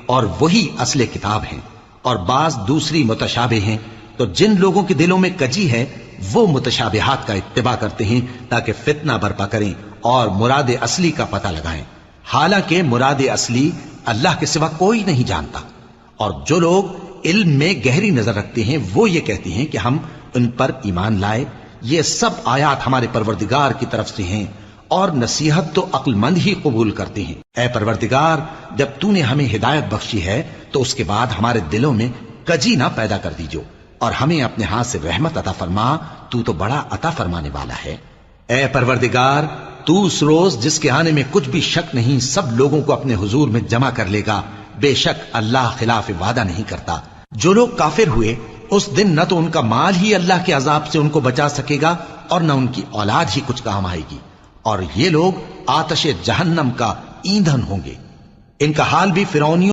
اور وہی اصل کتاب ہیں، اور بعض دوسری متشابہ ہیں۔ تو جن لوگوں کے دلوں میں کجی ہے وہ متشابہات کا اتباع کرتے ہیں تاکہ فتنہ برپا کریں اور مراد اصلی کا پتہ لگائیں، حالانکہ مراد اصلی اللہ کے سوا کوئی نہیں جانتا۔ اور جو لوگ علم میں گہری نظر رکھتے ہیں وہ یہ کہتے ہیں کہ ہم ان پر ایمان لائے، یہ سب آیات ہمارے پروردگار کی طرف سے ہیں، اور نصیحت تو عقل مند ہی قبول کرتے ہیں۔ اے پروردگار، جب تو نے ہمیں ہدایت بخشی ہے تو اس کے بعد ہمارے دلوں میں کجی نہ پیدا کر دیجو، اور ہمیں اپنے ہاتھ سے رحمت عطا فرما، تو بڑا عطا فرمانے والا ہے۔ اے پروردگار، تو اس روز جس کے آنے میں کچھ بھی شک نہیں سب لوگوں کو اپنے حضور میں جمع کر لے گا، بے شک اللہ خلاف وعدہ نہیں کرتا۔ جو لوگ کافر ہوئے اس دن نہ تو ان کا مال ہی اللہ کے عذاب سے ان کو بچا سکے گا اور نہ ان کی اولاد ہی کچھ کام آئے گی، اور یہ لوگ آتش جہنم کا ایندھن ہوں گے۔ ان کا حال بھی فرعونیوں